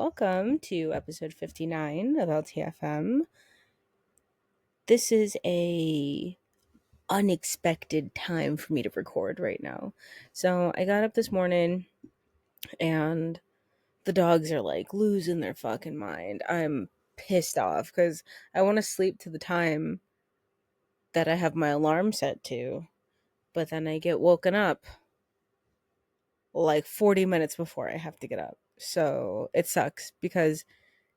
welcome to episode 59 of LTFM. This is a unexpected time for me to record right now. So I got up this morning and the dogs are like losing their fucking mind. I'm pissed off because I want to sleep to the time that I have my alarm set to, but then I get woken up like 40 minutes before I have to get up. So it sucks because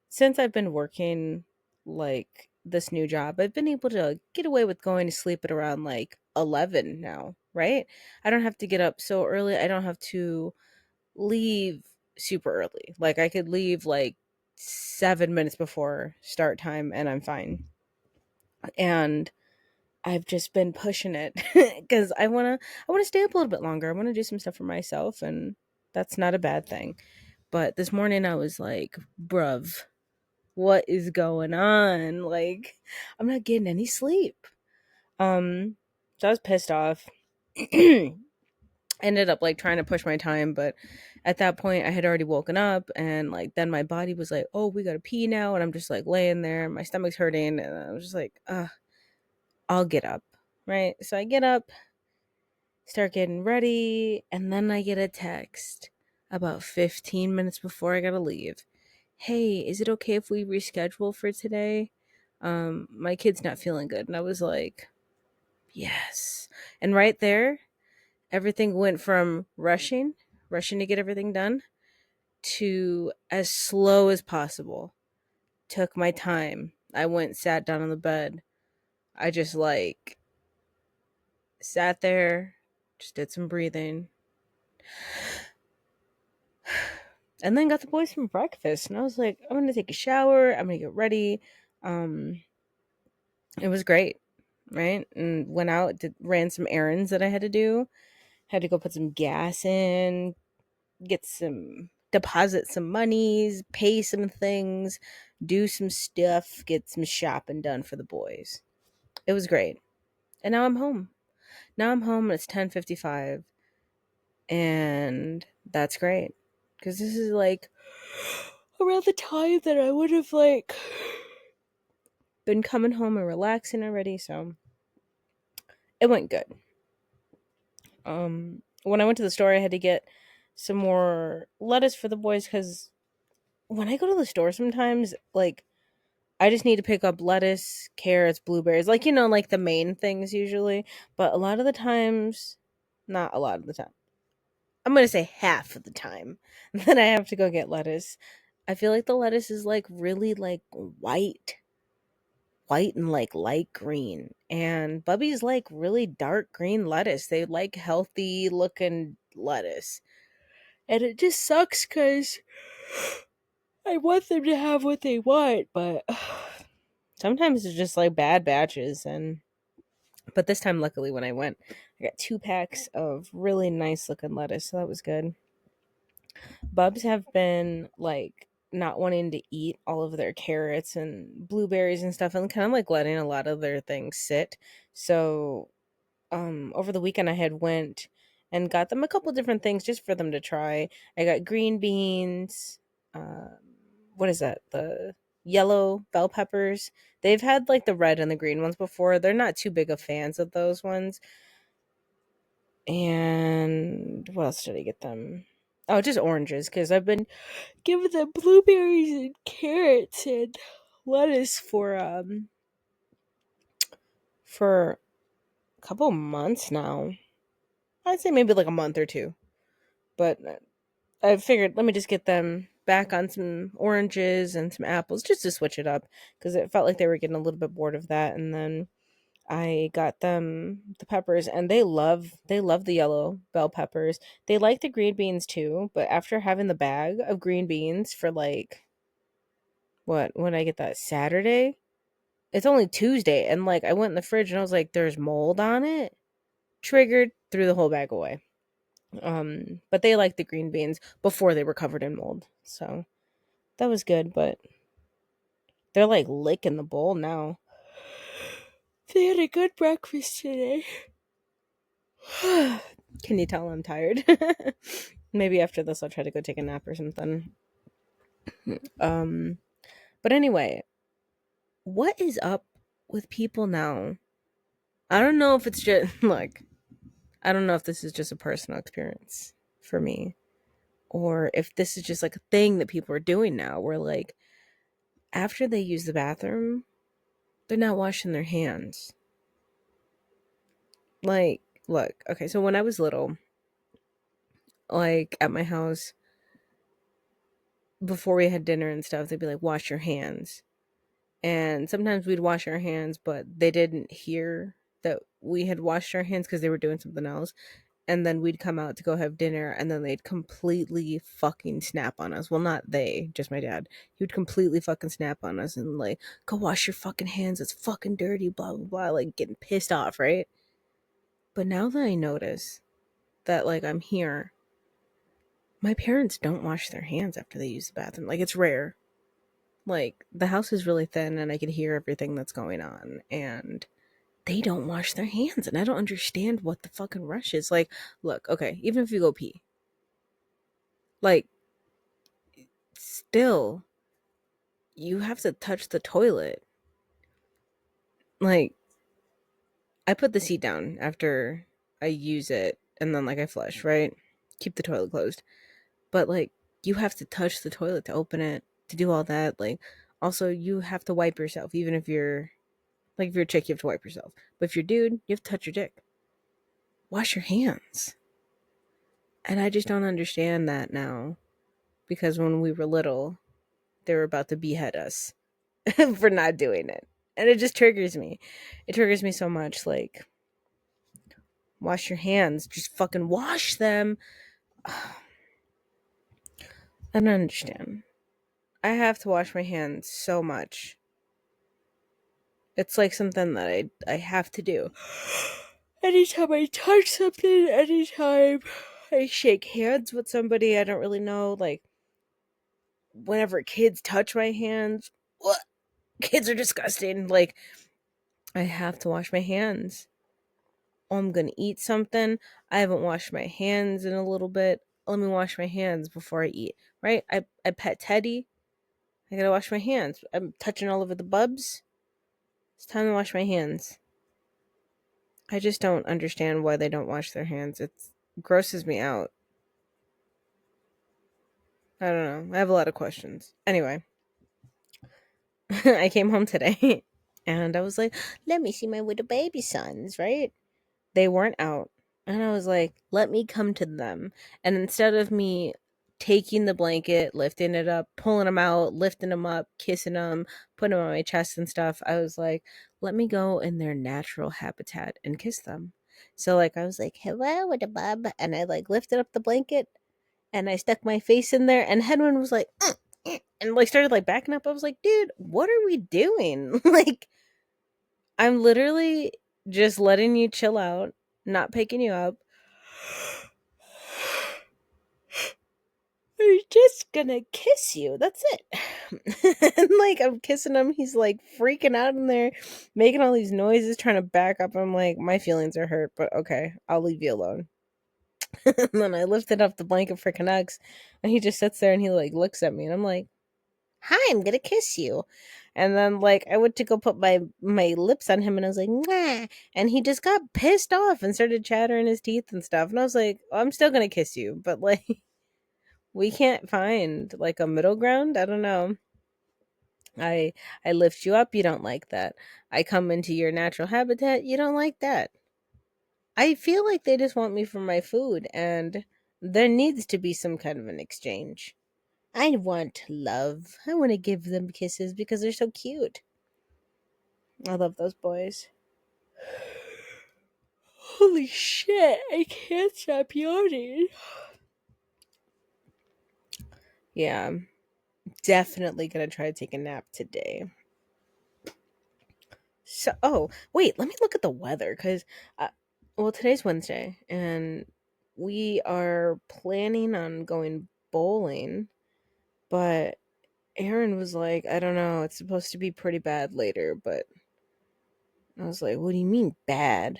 since I've been working like this new job, I've been able to get away with going to sleep at around like 11 now, right? I don't have to get up so early. I don't have to leave super early. Like I could leave like 7 minutes before start time and I'm fine. And I've just been pushing it cuz I want to stay up a little bit longer. I want to do some stuff for myself and that's not a bad thing. But this morning I was like, bruv, what is going on? Like, I'm not getting any sleep. So I was pissed off. Ended up like trying to push my time, but at that point I had already woken up and like then my body was like, oh, we gotta pee now, and I'm just like laying there, my stomach's hurting, and I was just like, I'll get up. Right. So I get up, start getting ready, and then I get a text about 15 minutes before I gotta leave. Hey, is it okay if we reschedule for today? My kid's not feeling good. And I was like, yes. And right there, everything went from rushing to get everything done, to as slow as possible. Took my time. I went, sat down on the bed. I just like sat there, just did some breathing, and then got the boys some breakfast. And I was like, I'm gonna take a shower. I'm gonna get ready. Um, it was great, right? And went out, ran some errands that I had to do. Had to go put some gas in, deposit some monies, pay some things, do some stuff, get some shopping done for the boys. It was great. And now I'm home. Now I'm home and it's 10:55, and that's great because this is like around the time that I would have like been coming home and relaxing already, so it went good. When I went to the store, I had to get some more lettuce for the boys because when I go to the store sometimes, like, I just need to pick up lettuce, carrots, blueberries, like, like the main things usually. But a lot of the times, not a lot of the time, I'm going to say half of the time that I have to go get lettuce. I feel like the lettuce is like really like white and like light green. And Bubby's like really dark green lettuce. They like healthy looking lettuce. And it just sucks because I want them to have what they want, but sometimes it's just like bad batches. And but this time, luckily, when I went, I got 2 packs of really nice looking lettuce, so that was good. Bubs have been like not wanting to eat all of their carrots and blueberries and stuff, and kind of like letting a lot of their things sit. So over the weekend I had went and got them a couple different things just for them to try. I got green beans, um, what is that, the yellow bell peppers. They've had like the red and the green ones before. They're not too big of fans of those ones. And what else did I get them? Oh, just oranges, because I've been giving them blueberries and carrots and lettuce for a couple months now. I'd say maybe like a month or two. But I figured let me just get them back on some oranges and some apples just to switch it up because it felt like they were getting a little bit bored of that. And then I got them the peppers, and they love the yellow bell peppers. They like the green beans too, but after having the bag of green beans for like what, when I get that Saturday, it's only Tuesday, and like I went in the fridge and I was like, there's mold on it. Triggered, threw the whole bag away. But they liked the green beans before they were covered in mold. So that was good, but they're like licking the bowl now. They had a good breakfast today. Can you tell I'm tired? Maybe after this I'll try to go take a nap or something. Um, but anyway, what is up with people now? I don't know if it's just like I don't know if this is just a personal experience for me or if this is just like a thing that people are doing now where like after they use the bathroom, they're not washing their hands. Like, look, okay, so when I was little, like at my house, before we had dinner and stuff, they'd be like, wash your hands. And sometimes we'd wash our hands, but they didn't hear that we had washed our hands because they were doing something else. And then we'd come out to go have dinner, and then they'd completely fucking snap on us. Well, not they, just my dad. He would completely fucking snap on us and like, go wash your fucking hands. It's fucking dirty, blah, blah, blah. Like getting pissed off, right? But now that I notice that like I'm here, my parents don't wash their hands after they use the bathroom. Like it's rare. Like the house is really thin and I can hear everything that's going on and they don't wash their hands and I don't understand what the fucking rush is. Like, look, okay, even if you go pee, like still you have to touch the toilet. Like I put the seat down after I use it and then like I flush, right? Keep the toilet closed. But like you have to touch the toilet to open it, to do all that. Like also you have to wipe yourself even if you're like if you're a chick you have to wipe yourself. But if you're a dude, you have to touch your dick. Wash your hands. And I just don't understand that now because when we were little, they were about to behead us for not doing it. And it just triggers me. It triggers me so much. Like, wash your hands. Just fucking wash them. I don't understand. I have to wash my hands so much. It's like something that I have to do. Anytime I touch something, anytime I shake hands with somebody I don't really know, like whenever kids touch my hands, what? Kids are disgusting. Like, I have to wash my hands. Oh, I'm gonna eat something. I haven't washed my hands in a little bit. Let me wash my hands before I eat. Right? I pet Teddy. I gotta wash my hands. I'm touching all over the bubs. It's time to wash my hands. I just don't understand why they don't wash their hands. It grosses me out. I don't know. I have a lot of questions. Anyway, I came home today and I was like, let me see my little baby sons, right? They weren't out. And I was like, let me come to them. And instead of me taking the blanket, lifting it up, pulling them out, lifting them up, kissing them, putting them on my chest and stuff, I was like, let me go in their natural habitat and kiss them. So like I was like, hello, what a bub. And I like lifted up the blanket and I stuck my face in there and Hedwin was like, and like started like backing up. I was like, dude, what are we doing? Like, I'm literally just letting you chill out, not picking you up. I'm just gonna kiss you. That's it. And like I'm kissing him, he's like freaking out in there, making all these noises, trying to back up. I'm like, my feelings are hurt, but okay, I'll leave you alone. And then I lifted up the blanket for Canucks, and he just sits there and he like looks at me, and I'm like, hi, I'm gonna kiss you. And then like I went to go put my lips on him and I was like, Mwah! And he just got pissed off and started chattering his teeth and stuff. And I was like, oh, I'm still gonna kiss you, but like we can't find like a middle ground. I don't know. I I lift you up, you don't like that. I come into your natural habitat, you don't like that. I feel like they just want me for my food and there needs to be some kind of an exchange. I want love. I want to give them kisses because they're so cute. I love those boys. Holy shit, I can't stop yawning. Yeah, I'm definitely gonna try to take a nap today. So, oh, wait, let me look at the weather because, well, today's Wednesday and we are planning on going bowling, but Aaron was like, I don't know, it's supposed to be pretty bad later, but I was like, what do you mean bad?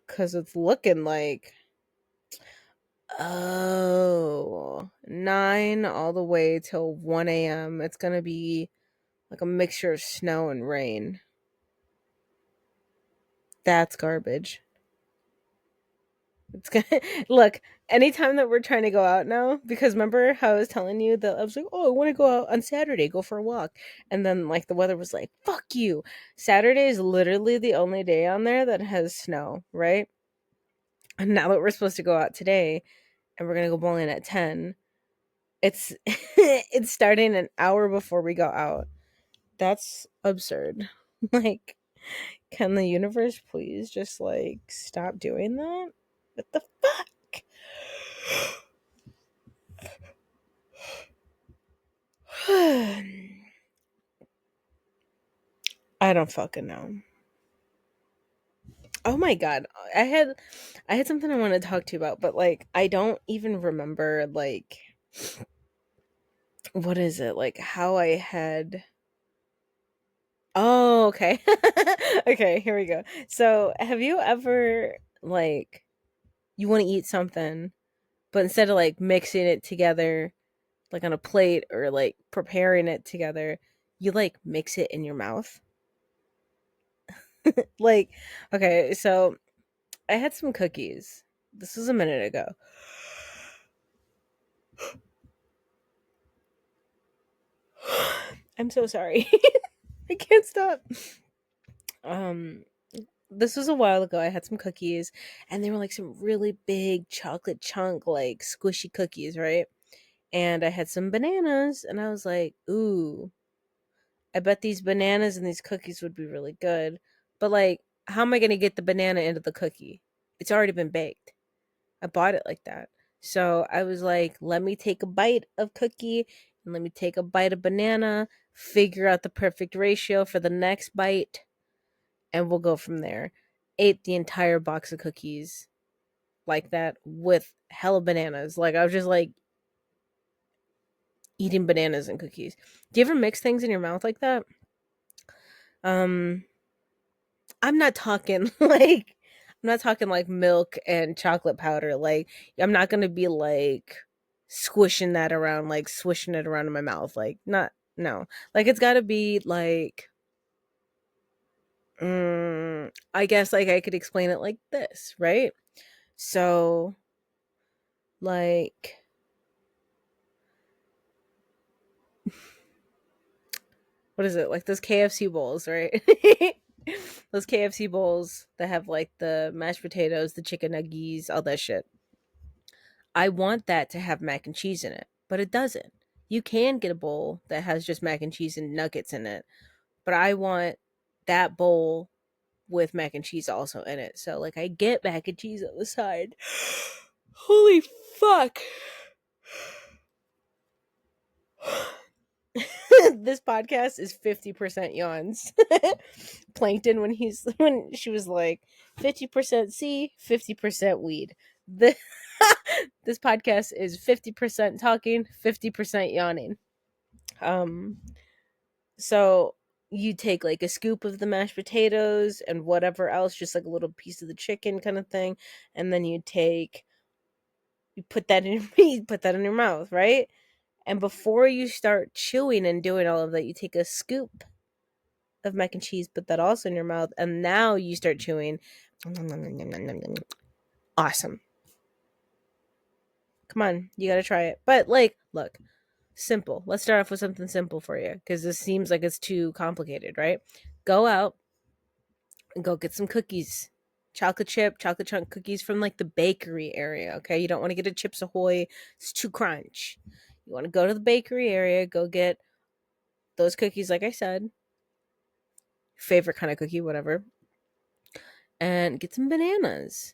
Because it's looking like Oh, 9 all the way till 1 a.m. It's gonna be like a mixture of snow and rain. That's garbage. It's gonna look. Anytime that we're trying to go out now, because remember how I was telling you that I was like, oh, I want to go out on Saturday, go for a walk, and then like the weather was like, fuck you. Saturday is literally the only day on there that has snow, right? And now that we're supposed to go out today, and we're gonna go bowling at 10, it's it's starting an hour before we go out. That's absurd. Like, can the universe please just like stop doing that? What the fuck? I don't fucking know. Oh my god. I had something I want to talk to you about, but like I don't even remember like what is it? Like how I had. Oh, okay. Okay, here we go. So, have you ever like you want to eat something, but instead of like mixing it together like on a plate or like preparing it together, you like mix it in your mouth? Like, okay, so I had some cookies. This was a minute ago. I'm so sorry. I can't stop. Um, this was a while ago. I had some cookies, and they were like some really big chocolate chunk, like squishy cookies, right? And I had some bananas, and I was like, ooh, I bet these bananas and these cookies would be really good. But like, how am I going to get the banana into the cookie? It's already been baked. I bought it like that. So I was like, let me take a bite of cookie and let me take a bite of banana, figure out the perfect ratio for the next bite, and we'll go from there. Ate the entire box of cookies like that with hella bananas. Like I was just like eating bananas and cookies. Do you ever mix things in your mouth like that? Um I'm not talking like milk and chocolate powder. Like I'm not gonna be like squishing that around, like swishing it around in my mouth. Like not no. Like it's gotta be like I guess like I could explain it like this, right? So like what is it? Like those KFC bowls, right? Those KFC bowls that have like the mashed potatoes, the chicken nuggies, all that shit. I want that to have mac and cheese in it, but it doesn't. You can get a bowl that has just mac and cheese and nuggets in it, but I want that bowl with mac and cheese also in it. So like I get mac and cheese on the side. Holy fuck. This podcast is 50% yawns. Plankton when she was like 50% C, 50% weed. The this podcast is 50% talking, 50% yawning. Um so you take like a scoop of the mashed potatoes and whatever else, just like a little piece of the chicken kind of thing, and then you put that in you put that in your mouth, right? And before you start chewing and doing all of that, you take a scoop of mac and cheese, put that also in your mouth, and now you start chewing. Awesome. Come on, you gotta try it. But like, look, simple. Let's start off with something simple for you because this seems like it's too complicated, right? Go out and go get some cookies. Chocolate chunk cookies from like the bakery area, okay? You don't want to get a Chips Ahoy, it's too crunch. You want to go to the bakery area, go get those cookies, like I said, favorite kind of cookie, whatever, and get some bananas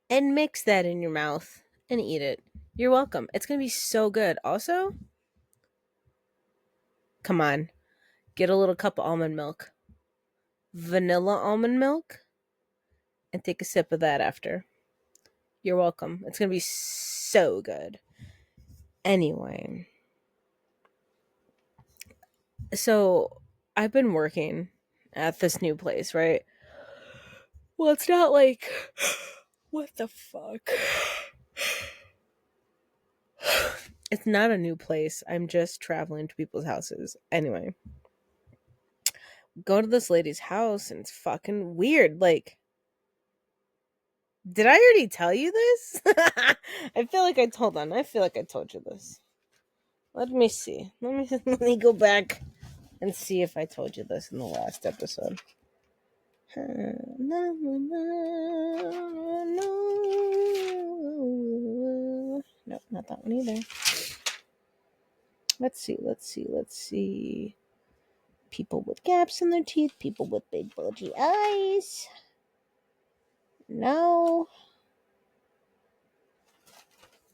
and mix that in your mouth and eat it. You're welcome. It's gonna be so good. Also, come on, get a little cup of almond milk, vanilla almond milk, and take a sip of that after. You're welcome. It's gonna be so good. Anyway, so I've been working at this new place, right? Well, it's not like what the fuck. It's not a new place. I'm just traveling to people's houses. Anyway, go to this lady's house and it's fucking weird. Like, did I already tell you this? I feel like I told on. I feel like I told you this. Let me see. Let me go back and see if I told you this in the last episode. Nope, not that one either. Let's see. People with gaps in their teeth, people with big bulgy eyes. No.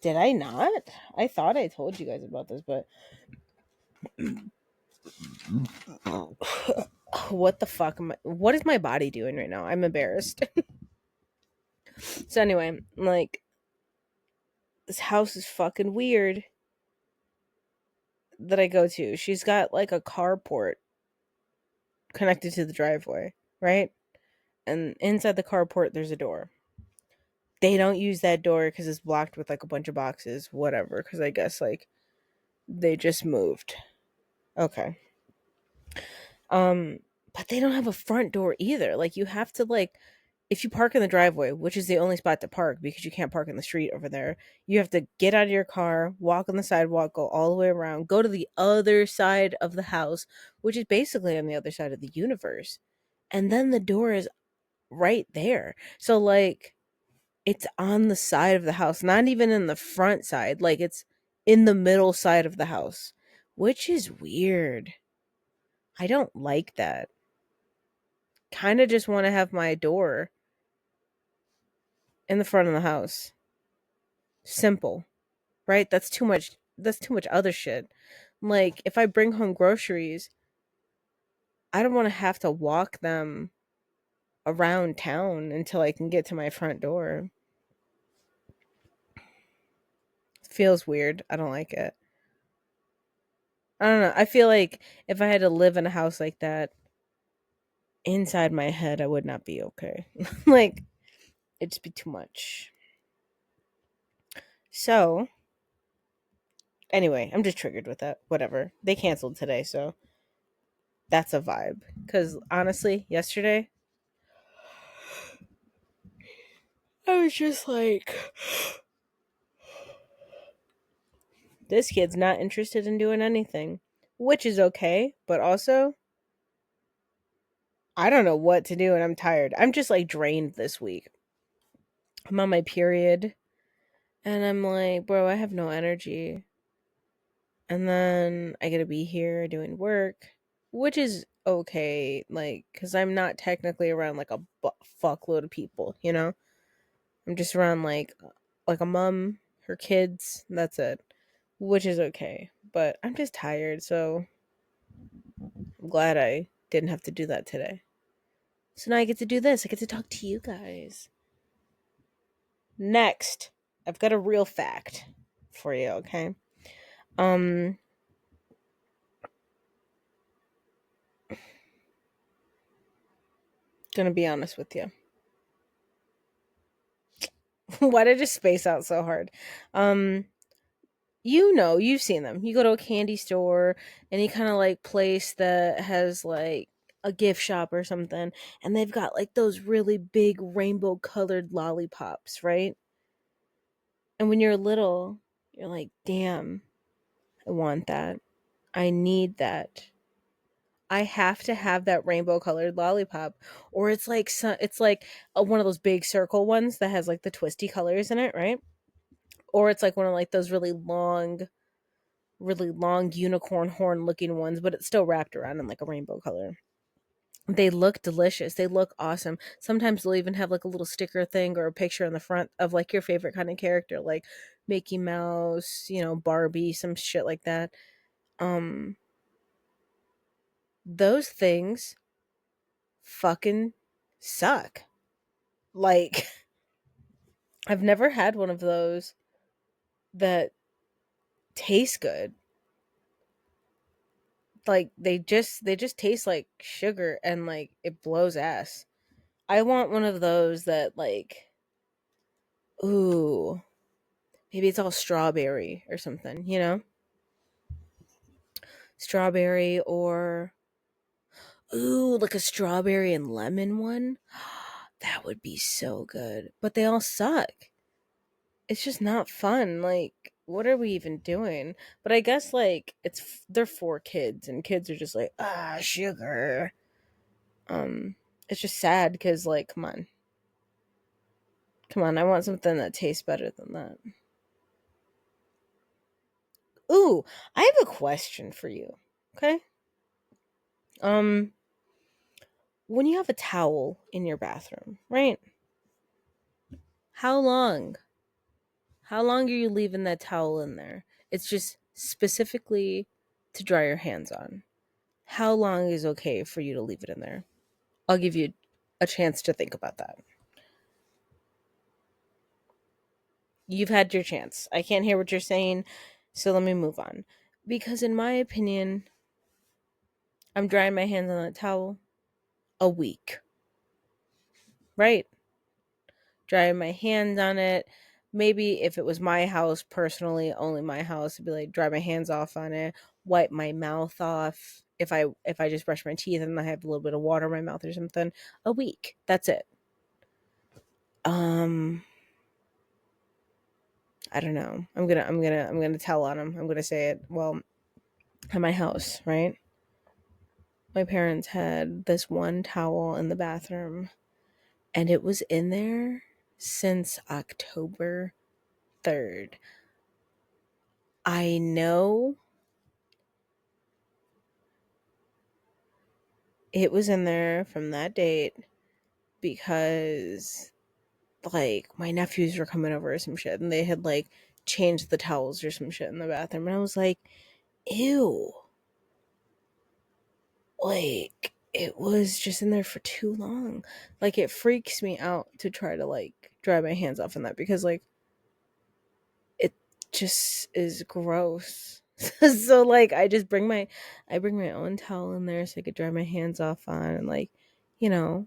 Did I not? I thought I told you guys about this, but what the fuck what is my body doing right now? I'm embarrassed. So anyway, like, this house is fucking weird that I go to. She's got like a carport connected to the driveway, right? And inside the carport there's a door. They don't use that door because it's blocked with like a bunch of boxes, whatever, because I guess like they just moved. Okay. Um, but they don't have a front door either. Like, you have to, like, if you park in the driveway, which is the only spot to park because you can't park in the street over there, you have to get out of your car, walk on the sidewalk, go all the way around, go to the other side of the house, which is basically on the other side of the universe. And then the door is right there. So, like, it's on the side of the house, not even in the front side. Like, it's in the middle side of the house, which is weird. I don't like that. Kind of just want to have my door in the front of the house. Simple, right? That's too much. That's too much other shit. Like, if I bring home groceries, I don't want to have to walk them around town until I can get to my front door. It feels weird. I don't like it. I don't know. I feel like if I had to live in a house like that, inside my head, I would not be okay. Like, it'd just be too much. So, anyway, I'm just triggered with that. Whatever. They canceled today, so that's a vibe. Because honestly, yesterday, I was just like, this kid's not interested in doing anything, which is okay, but also, I don't know what to do and I'm tired. I'm just like drained this week. I'm on my period and I'm like, bro, I have no energy. And then I gotta be here doing work, which is okay, like, because I'm not technically around like a fuckload of people, you know? I'm just around like a mom, her kids, that's it, which is okay. But I'm just tired, so I'm glad I didn't have to do that today. So now I get to do this. I get to talk to you guys. Next, I've got a real fact for you, okay? Um gonna be honest with you. Why did I just space out so hard? Um you've seen them. You go to a candy store, any kind of like place that has like a gift shop or something, and they've got like those really big rainbow colored lollipops, right? And when you're little, you're like, damn, I want that. I need that. I have to have that rainbow colored lollipop, or it's like one of those big circle ones that has like the twisty colors in it, right? Or it's like one of like those really long unicorn horn looking ones, but it's still wrapped around in like a rainbow color. They look delicious. They look awesome. Sometimes they'll even have like a little sticker thing or a picture on the front of like your favorite kind of character, like Mickey Mouse, Barbie, some shit like that. Um, those things fucking suck. Like, I've never had one of those that taste good. Like, they just taste like sugar and like it blows ass. I want one of those that, like, ooh, Maybe it's all strawberry or something, you know? Strawberry or, ooh, like a strawberry and lemon one. That would be so good. But they all suck. It's just not fun. Like, what are we even doing? But I guess like they're for kids, and kids are just like, sugar. Um, it's just sad because like, come on, I want something that tastes better than that. Ooh, I have a question for you. Okay. Um, when you have a towel in your bathroom, right? How long? How long are you leaving that towel in there? It's just specifically to dry your hands on. How long is okay for you to leave it in there? I'll give you a chance to think about that. You've had your chance. I can't hear what you're saying, so let me move on. Because in my opinion, I'm drying my hands on that towel a week, right? Drying my hands on it. Maybe if it was my house personally, only my house, it'd be like dry my hands off on it, wipe my mouth off. If I just brush my teeth and I have a little bit of water in my mouth or something, a week. That's it. Um I don't know. I'm gonna tell on him. I'm gonna say it. Well, at my house, right? My parents had this one towel in the bathroom, and it was in there since October 3rd. I know it was in there from that date because like my nephews were coming over or some shit, and they had like changed the towels or some shit in the bathroom, and I was like, ew. Like, it was just in there for too long. Like, it freaks me out to try to like dry my hands off in that because like it just is gross. So like I bring my own towel in there so I could dry my hands off on, and like, you know,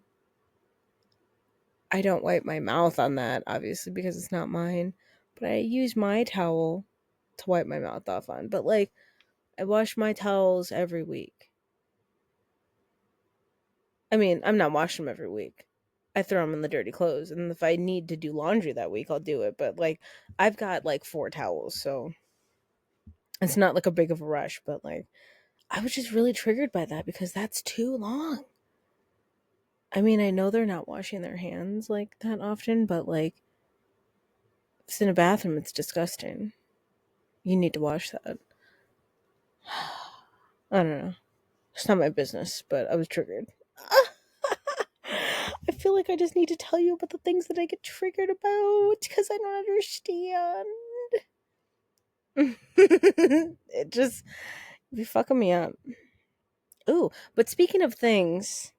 I don't wipe my mouth on that obviously because it's not mine, but I use my towel to wipe my mouth off on. But like I wash my towels every week. I mean, I'm not washing them every week. I throw them in the dirty clothes, and if I need to do laundry that week, I'll do it. But like, I've got like 4 towels, so it's not like a big of a rush. But like, I was just really triggered by that because that's too long. I mean, I know they're not washing their hands like that often, but like, if it's in a bathroom, it's disgusting. You need to wash that. I don't know. It's not my business, but I was triggered. I feel like I just need to tell you about the things that I get triggered about because I don't understand. It just be fucking me up. Ooh, but speaking of things,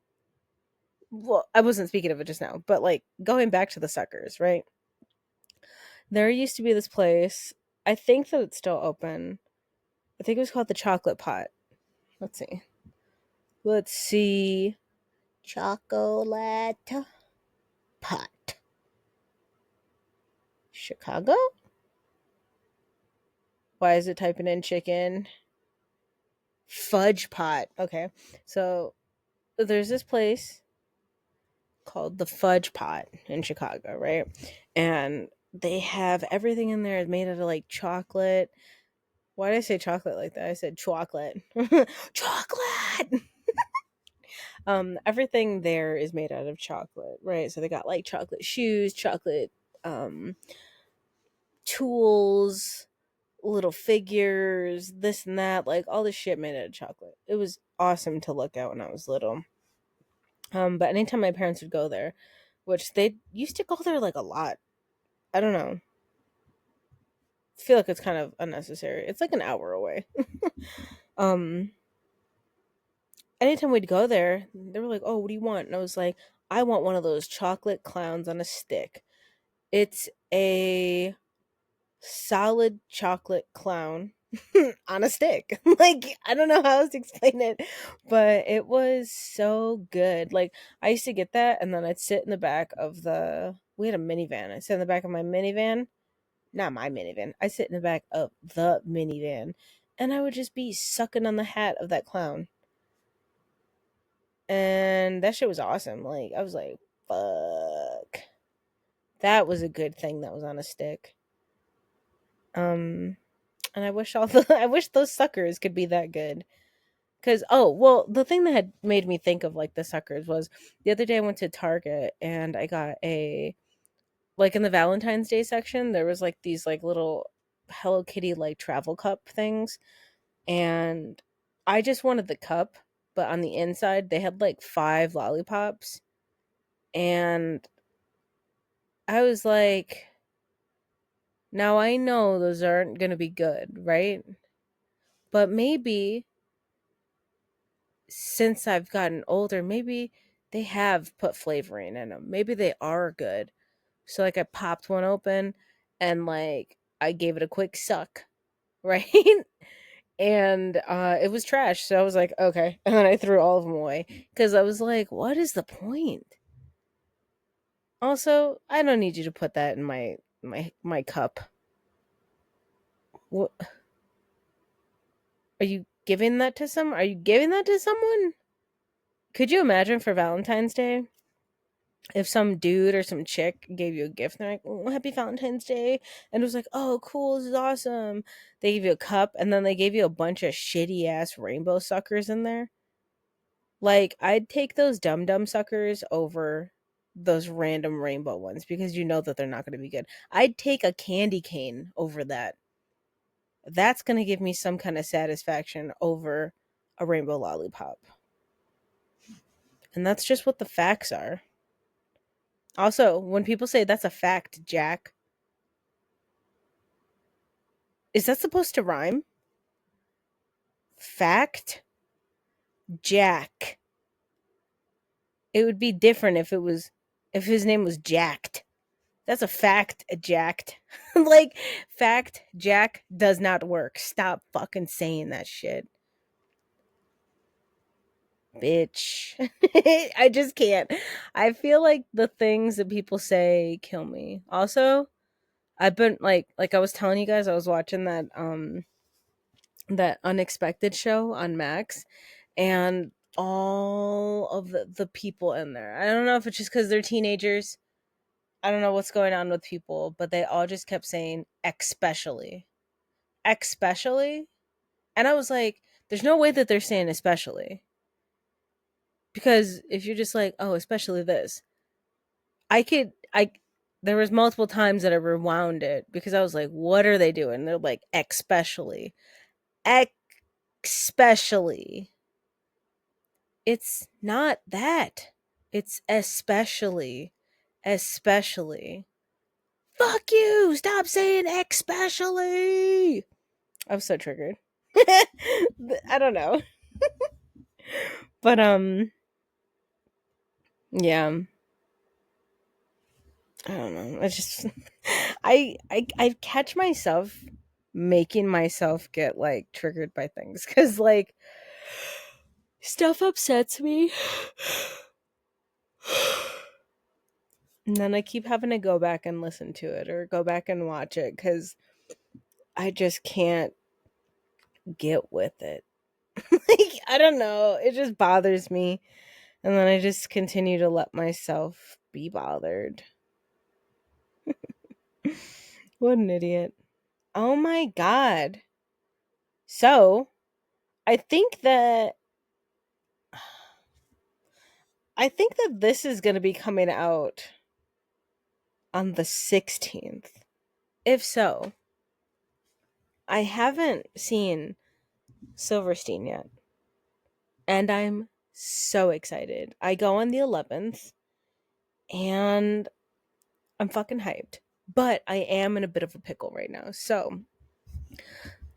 well, I wasn't speaking of it just now, but like going back to the suckers, right? There used to be this place. I think that it's still open. I think it was called the Chocolate Pot. Let's see. Let's see. Chocolate Pot. Chicago? Why is it typing in chicken? Fudge Pot. Okay. So there's this place called the Fudge Pot in Chicago, right? And they have everything in there made out of like chocolate. Why did I say chocolate like that? I said chocolate. Chocolate. Everything there is made out of chocolate, right? So they got like chocolate shoes, chocolate um tools, little figures, this and that, like all this shit made out of chocolate. It was awesome to look at when I was little. But anytime my parents would go there, which they used to go there like a lot. I don't know. I feel like it's kind of unnecessary. It's like an hour away. um Anytime we'd go there, they were like, "Oh, what do you want?" And I was like, "I want one of those chocolate clowns on a stick." It's a solid chocolate clown on a stick. Like, I don't know how else to explain it, but it was so good. Like, I used to get that, and then I'd sit in the back of the. We had a minivan. I'd sit in the back of my minivan, not my minivan. I sit in the back of the minivan, and I would just be sucking on the hat of that clown. And that shit was awesome. Like, I was like, fuck. That was a good thing that was on a stick. Um, and I wish all the I wish those suckers could be that good. Cause oh well, the thing that had made me think of like the suckers was the other day I went to Target and I got a like in the Valentine's Day section there was like these like little Hello Kitty like travel cup things, and I just wanted the cup, but on the inside they had like five lollipops, and I was like, now I know those aren't gonna be good, right? But maybe since I've gotten older, maybe they have put flavoring in them. Maybe they are good. So like I popped one open and like I gave it a quick suck, right? And it was trash. So I was like, okay. And then I threw all of them away cuz I was like, what is the point? Also, I don't need you to put that in my cup. What, are you giving that to some? Are you giving that to someone? Could you imagine for Valentine's Day if some dude or some chick gave you a gift and they're like, oh, happy Valentine's Day, and it was like, oh cool, this is awesome. They gave you a cup and then they gave you a bunch of shitty ass rainbow suckers in there. Like, I'd take those dum dum suckers over those random rainbow ones because you know that they're not going to be good. I'd take a candy cane over that. That's going to give me some kind of satisfaction over a rainbow lollipop. And that's just what the facts are. Also, when people say that's a fact, Jack, is that supposed to rhyme? Fact? Jack. It would be different if his name was Jacked. That's a fact, Jacked. Like, fact, Jack does not work. Stop fucking saying that shit. Bitch. I just can't. I feel like the things that people say kill me. Also, I've been like I was telling you guys, I was watching that Unexpected show on Max, and all of the people in there. I don't know if it's just because they're teenagers. I don't know what's going on with people, but they all just kept saying especially. Especially? And I was like, there's no way that they're saying especially. Because if you're just like, oh, especially this, I there was multiple times that I rewound it because I was like, what are they doing? They're like, especially. Especially. It's not that. It's especially. Especially. Fuck you! Stop saying especially! I was so triggered. I don't know. But yeah. I don't know. I just I catch myself making myself get like triggered by things cuz like stuff upsets me. And then I keep having to go back and listen to it or go back and watch it cuz I just can't get with it. Like, I don't know. It just bothers me. And then I just continue to let myself be bothered. What an idiot. Oh my god. So, I think that this is going to be coming out on the 16th. If so, I haven't seen Silverstein yet. And I'm so excited. I go on the 11th and I'm fucking hyped. But I am in a bit of a pickle right now. So,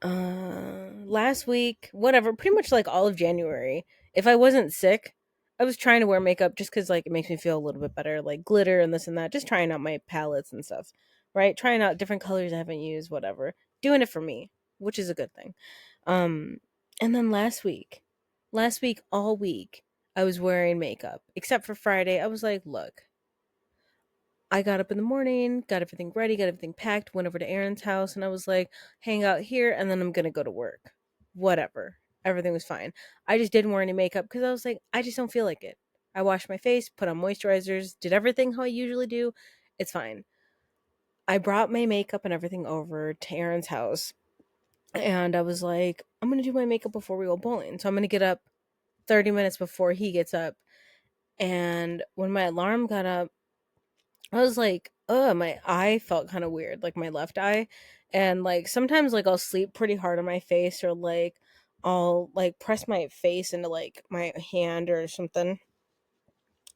last week, whatever, pretty much like all of January, if I wasn't sick, I was trying to wear makeup just because like it makes me feel a little bit better, like glitter and this and that, just trying out my palettes and stuff, right? Trying out different colors I haven't used, whatever, doing it for me, which is a good thing. um and then last week all week I was wearing makeup except for Friday. I was like, look, I got up in the morning, got everything ready, got everything packed, went over to Aaron's house, and I was like, hang out here, and then I'm gonna go to work. Whatever. Everything was fine. I just didn't wear any makeup because I was like, I just don't feel like it. I washed my face, put on moisturizers, did everything how I usually do. It's fine. I brought my makeup and everything over to Aaron's house, and I was like, I'm gonna do my makeup before we go bowling. So I'm gonna get up 30 minutes before he gets up. And when my alarm got up, I was like, my eye felt kind of weird, like my left eye. And like sometimes like I'll sleep pretty hard on my face, or like I'll like press my face into like my hand or something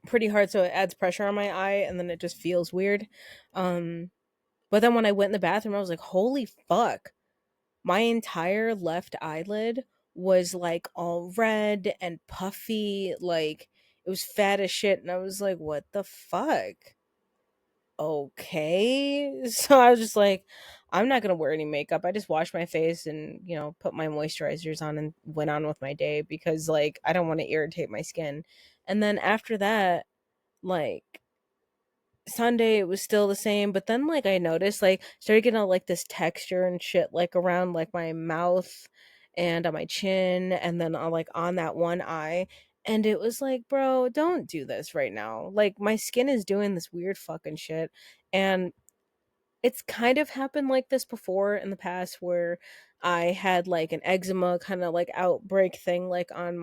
pretty hard, so it adds pressure on my eye and then it just feels weird. Um but then when I went in the bathroom, I was like, holy fuck. My entire left eyelid was like all red and puffy, like it was fat as shit, and I was like, what the fuck? Okay. So I was just like, I'm not gonna wear any makeup. I just washed my face and, put my moisturizers on and went on with my day because like I don't want to irritate my skin. And then after that, like Sunday it was still the same, but then like I noticed like started getting like this texture and shit like around like my mouth and on my chin and then on like on that one eye. And it was like, bro, don't do this right now. Like my skin is doing this weird fucking shit. And it's kind of happened like this before in the past where I had like an eczema kind of like outbreak thing like on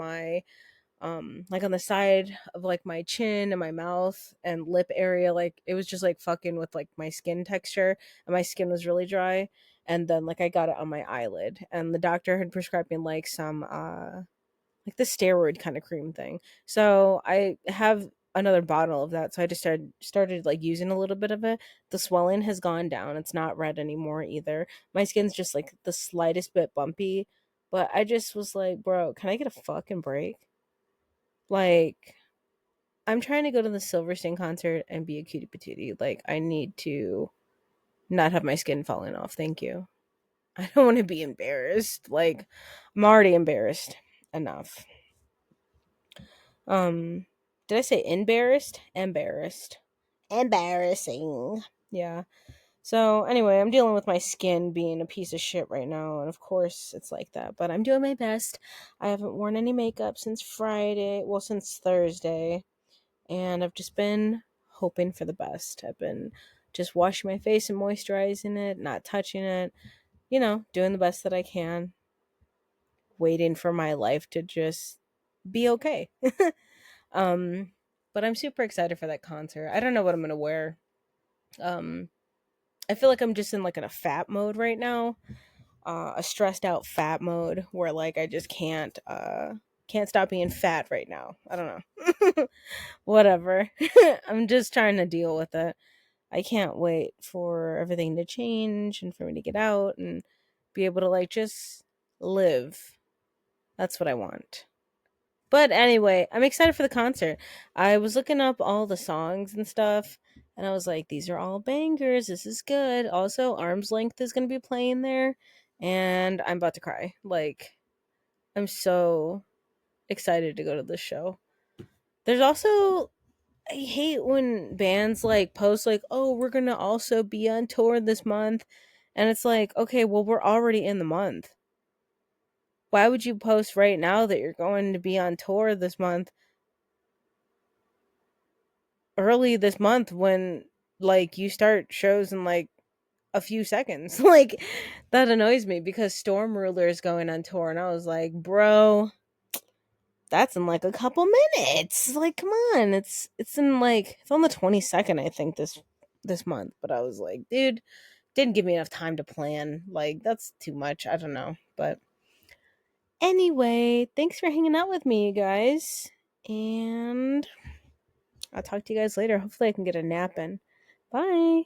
the side of like my chin and my mouth and lip area. Like it was just like fucking with like my skin texture, and my skin was really dry. And then like I got it on my eyelid, and the doctor had prescribed me like some like the steroid kind of cream thing. So I have another bottle of that, so I just started like using a little bit of it. The swelling has gone down, it's not red anymore either. My skin's just like the slightest bit bumpy, but I just was like, bro, can I get a fucking break? Like, I'm trying to go to the Silverstein concert and be a cutie patootie. Like, I need to not have my skin falling off. Thank you. I don't want to be embarrassed. Like, I'm already embarrassed enough. Um, did I say embarrassed? Embarrassed. Embarrassing. Yeah. So anyway, I'm dealing with my skin being a piece of shit right now, and of course it's like that. But I'm doing my best. I haven't worn any makeup since Friday. Well, since Thursday. And I've just been hoping for the best. I've been just washing my face and moisturizing it, not touching it, doing the best that I can, waiting for my life to just be okay. um but I'm super excited for that concert. I don't know what I'm going to wear. Um I feel like I'm just in like in a fat mode right now. A stressed out fat mode where like I just can't stop being fat right now. I don't know. Whatever. I'm just trying to deal with it. I can't wait for everything to change and for me to get out and be able to like just live. That's what I want. But anyway, I'm excited for the concert. I was looking up all the songs and stuff, and I was like, these are all bangers. This is good. Also, Arm's Length is going to be playing there, and I'm about to cry. Like, I'm so excited to go to this show. There's also, I hate when bands like post like, "Oh, we're going to also be on tour this month." And it's like, "Okay, well, we're already in the month. Why would you post right now that you're going to be on tour this month early this month when like you start shows in like a few seconds?" Like that annoys me because Storm Ruler is going on tour, and I was like, "Bro, that's in like a couple minutes. Like, come on. It's in like it's on the 22nd, I think, this month." But I was like, dude, didn't give me enough time to plan. Like, that's too much. I don't know. But anyway, thanks for hanging out with me, you guys. And I'll talk to you guys later. Hopefully I can get a nap in. Bye.